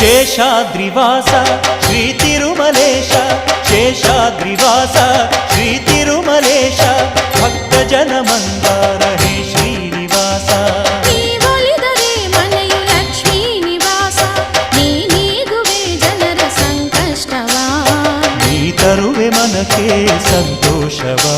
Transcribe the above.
ಶೇಷಾದ್ರಿವಾಸ ಶ್ರೀ ತಿರುಮಲೇಶ ಶೇಷಾದ್ರಿವಾಸ ಶ್ರೀ ತಿರುಮಲೇಶ ಭಕ್ತ ಜನ ಮಂದಾರ ಹೇ ಶ್ರೀನಿವಾಸ ನೀವೊಲಿದರೆ ಮನೆಯು ಲಕ್ಷ್ಮೀ ನಿವಾಸ ನೀ ನೀಗುವೆ ಜನರ ಸಂಕಷ್ಟವ ನೀ ತರುವೆ ಮನಕ್ಕೆ ಸಂತೋಷವಾ